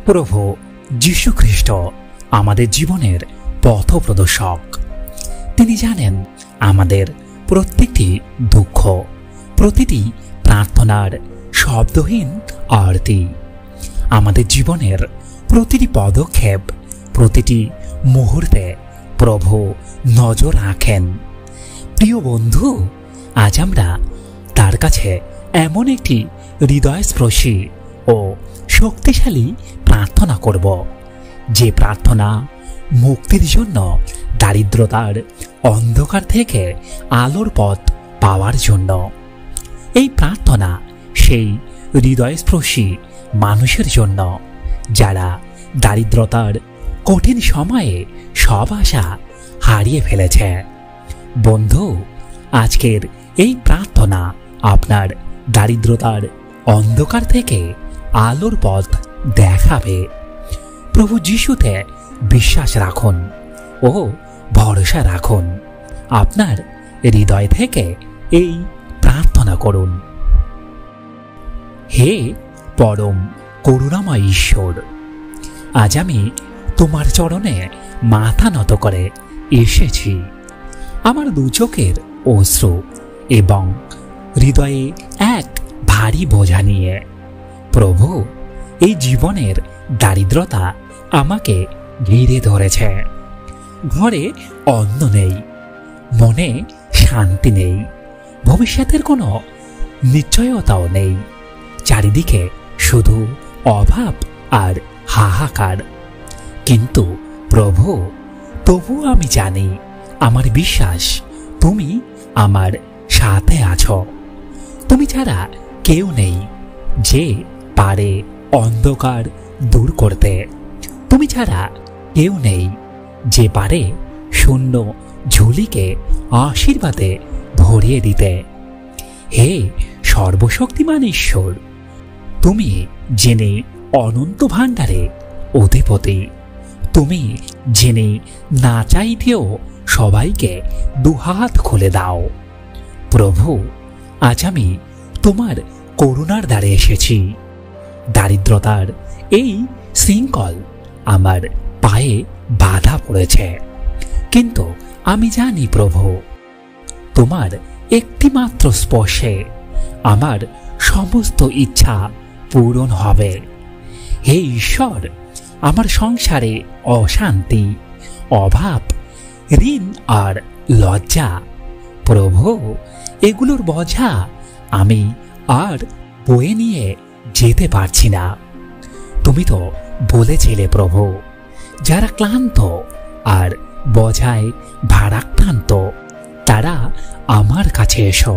প্রভু যীশু খ্রিস্ট আমাদের জীবনের পথপ্রদর্শক। তিনি জানেন আমাদের প্রত্যেকটি দুঃখ, প্রতিটি প্রার্থনার শব্দহীন আরতি, আমাদের জীবনের প্রতিটি পদক্ষেপ, প্রতিটি মুহূর্তে প্রভু নজর রাখেন। প্রিয় বন্ধু, আজ আমরা তার কাছে এমন একটি হৃদয়স্পর্শী ও শক্তিশালী প্রার্থনা করব, যে প্রার্থনা মুক্তির জন্য, দারিদ্রতার অন্ধকার থেকে আলোর পথ পাওয়ার জন্য। এই প্রার্থনা সেই হৃদয়স্পর্শী মানুষের জন্য যারা দারিদ্রতার কঠিন সময়ে সব আশা হারিয়ে ফেলেছে। বন্ধু, আজকের এই প্রার্থনা আপনার দারিদ্রতার অন্ধকার থেকে আলোর পথ দেখাবে। প্রভু যিশুতে বিশ্বাস রাখুন ও ভরসা রাখুন। আপনার হৃদয় থেকে এই প্রার্থনা করুন। হে পরম করুণাময় ঈশ্বর, আজ আমি তোমার চরণে মাথা নত করে এসেছি। আমার দু চোখের অশ্রু এবং হৃদয়ে এক ভারী বোঝা নিয়ে। প্রভু, এই জীবনের দারিদ্রতা আমাকে ঘিরে ধরেছে। ঘরে অন্ন নেই, মনে শান্তি নেই, ভবিষ্যতের কোনো নিশ্চয়তাও নেই। চারিদিকে শুধু অভাব আর হাহাকার। কিন্তু প্রভু, তবু আমি জানি, আমার বিশ্বাস তুমি আমার সাথে আছো। তুমি ছাড়া কেউ নেই যে পারে অন্ধকার দূর করতে। তুমি ছাড়া কেউ নেই যে পারে শূন্য ঝুলিকে আশীর্বাদে ভরিয়ে দিতে। হে সর্বশক্তিমান ঈশ্বর, তুমি জেনে অনন্ত ভাণ্ডারে অধিপতি। তুমি জেনে না চাইতেও সবাইকে দুহাত খুলে দাও। প্রভু, আজ আমি তোমার করুণার দ্বারে এসেছি। দারিদ্রতার এই শৃঙ্খল আমার পায়ে বাধা পড়েছে, কিন্তু আমি জানি প্রভু, তোমার একটিমাত্র স্পর্শে আমার সমস্ত ইচ্ছা পূরণ হবে। হে ঈশ্বর, আমার সংসারে অশান্তি, অভাব, ঋণ আর লজ্জা, প্রভু, এগুলোর বোঝা আমি আর বয়ে নিয়ে যেতে পারছি না। তুমি তো বলেছিলে প্রভু, যারা ক্লান্ত আর বোঝায় ভারাক্রান্ত তারা আমার কাছে এসো,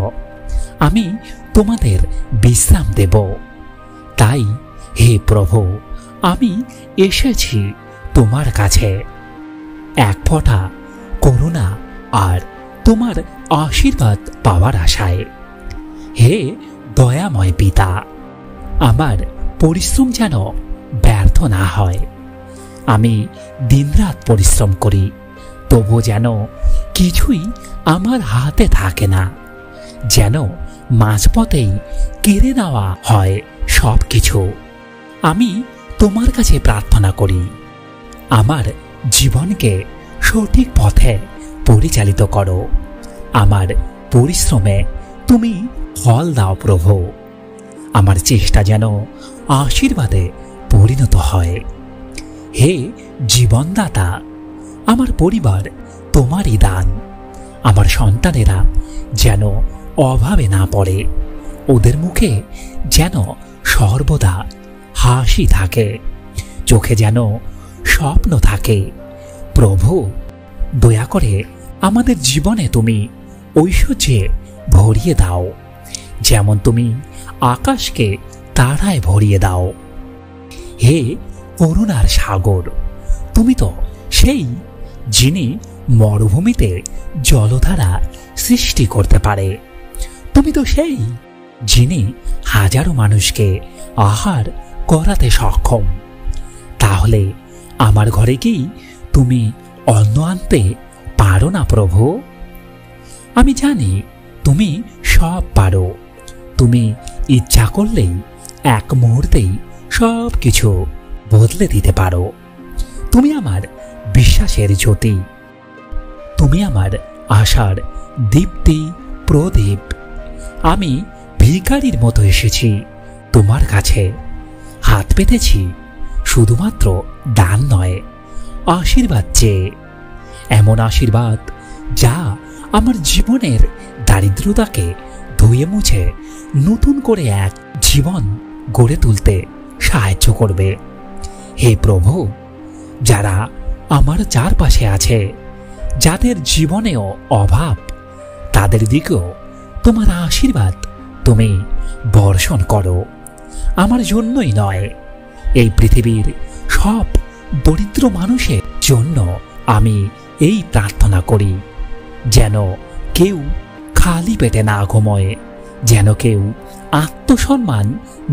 আমি তোমাদের বিশ্রাম দেব। তাই হে প্রভু, আমি এসেছি তোমার কাছে এক ফোঁটা করুণা আর তোমার আশীর্বাদ পাওয়ার আশায়। হে দয়াময় পিতা, আমার পরিশ্রম যেন ব্যর্থ না হয়। আমি দিনরাত পরিশ্রম করি, তবু যেন কিছুই আমার হাতে থাকে না, যেন মাঝপথেই কেড়ে নেওয়া হয় সব কিছু। আমি তোমার কাছে প্রার্থনা করি, আমার জীবনকে সঠিক পথে পরিচালিত করো। আমার পরিশ্রমে তুমি ফল দাও প্রভু। আমার চেষ্টা যেন আশীর্বাদে পরিণত হয়। হে জীবনদাতা, আমার পরিবার তোমারই দান। আমার সন্তানেরা যেন অভাবে না পড়ে, ওদের মুখে যেন সর্বদা হাসি থাকে, চোখে যেন স্বপ্ন থাকে। প্রভু, দয়া করে আমাদের জীবনে তুমি ঐশ্বর্যে ভরিয়ে দাও, যেমন তুমি আকাশকে তারায় ভরিয়ে দাও। হে করুণার সাগর, তুমি তো সেই যিনি মরুভূমিতে জলধারা সৃষ্টি করতে পারে। তুমি তো সেই যিনি হাজারো মানুষকে আহার করাতে সক্ষম। তাহলে আমার ঘরে কি তুমি অন্ন আনতে পারো না প্রভু? আমি জানি তুমি সব পারো। তুমি ইচ্ছা করলেই এক মুহূর্তেই সব কিছু বদলে দিতে পারো। তুমি আমার বিশ্বাসের জ্যোতি, তুমি আমার আশার দীপ্তি প্রদীপ। আমি ভিখারির মতো এসেছি তোমার কাছে, হাত পেতেছি শুধুমাত্র দান নয়, আশীর্বাদ চেয়ে। এমন আশীর্বাদ যা আমার জীবনের দারিদ্রতাকে ধুয়ে মুছে নতুন করে এক জীবন গড়ে তুলতে সাহায্য করবে। হে প্রভু, যারা আমার চারপাশে আছে, যাদের জীবনেও অভাব, তাদের দিকেও তোমার আশীর্বাদ তুমি বর্ষণ করো। আমার জন্যই নয়, এই পৃথিবীর সব দরিদ্র মানুষের জন্য আমি এই প্রার্থনা করি, যেন কেউ খালি পেটে না ঘুমোয়, যেন কেউ আত্মসম্মান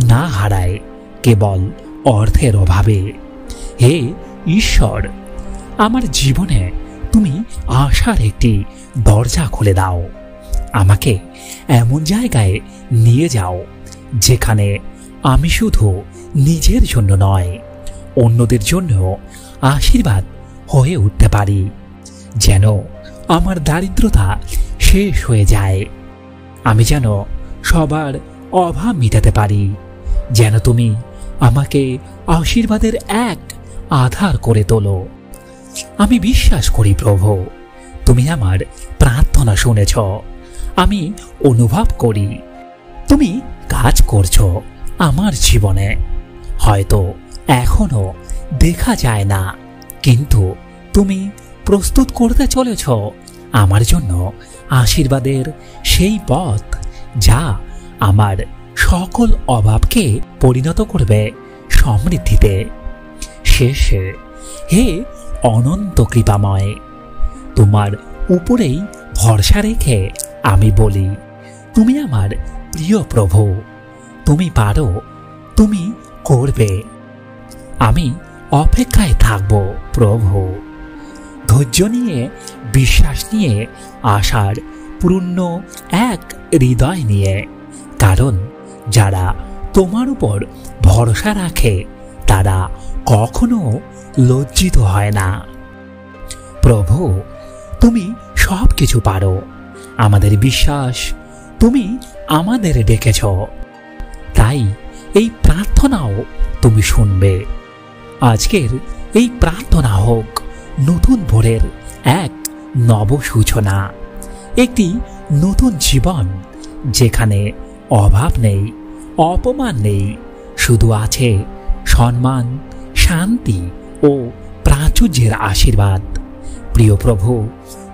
না হারায় কেবল অর্থের অভাবে। হে ঈশ্বর, আমার জীবনে তুমি আশার একটি দরজা খুলে দাও। আমাকে এমন জায়গায় নিয়ে যাও যেখানে আমি শুধু নিজের জন্য নয়, অন্যদের জন্য আশীর্বাদ হয়ে উঠতে পারি। যেন আমার দারিদ্রতা শেষ হয়ে যায়, আমি যেন সবার অভাব মেটাতে পারি, যেন তুমি আমাকে আশীর্বাদের এক আধার করে তোলো। আমি বিশ্বাস করি প্রভু, তুমি আমার প্রার্থনা শুনেছ। আমি অনুভব করি তুমি কাজ করছো আমার জীবনে। হয়তো এখনো দেখা যায় না, কিন্তু তুমি প্রস্তুত করতে চলেছ আমার জন্য আশীর্বাদের সেই পথ, যা আমার সকল অভাবকে পরিণত করবে সমৃদ্ধিতে। শেষে হে অনন্ত কৃপাময়, তোমার উপরেই ভরসা রেখে আমি বলি, তুমি আমার প্রিয় প্রভু, তুমি পারো, তুমি করবে। আমি অপেক্ষায় থাকব প্রভু, ধৈর্য নিয়ে, বিশ্বাস নিয়ে, আশার পূর্ণ এক হৃদয় নিয়ে। কারণ যারা তোমার উপর ভরসা রাখে তারা কখনো লজ্জিত হয় না। প্রভু, তুমি সব কিছু পারো। আমাদের বিশ্বাস তুমি আমাদের ডেকেছ, তাই এই প্রার্থনাও তুমি শুনবে। আজকের এই প্রার্থনা হোক নতুন ভোরের এক নব সূচনা, একটি নতুন জীবন যেখানে অভাব নেই, অপমান নেই, শুধু আছে সম্মান, শান্তি ও প্রাচুর্যের আশীর্বাদ। প্রিয় প্রভু,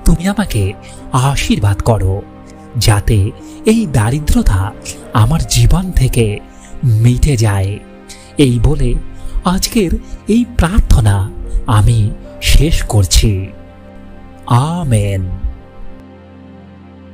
তুমি আমাকে আশীর্বাদ করো যাতে এই দারিদ্রতা আমার জীবন থেকে মিটে যায়। এই বলে আজকের এই প্রার্থনা আমি শেষ করছি। আমেন।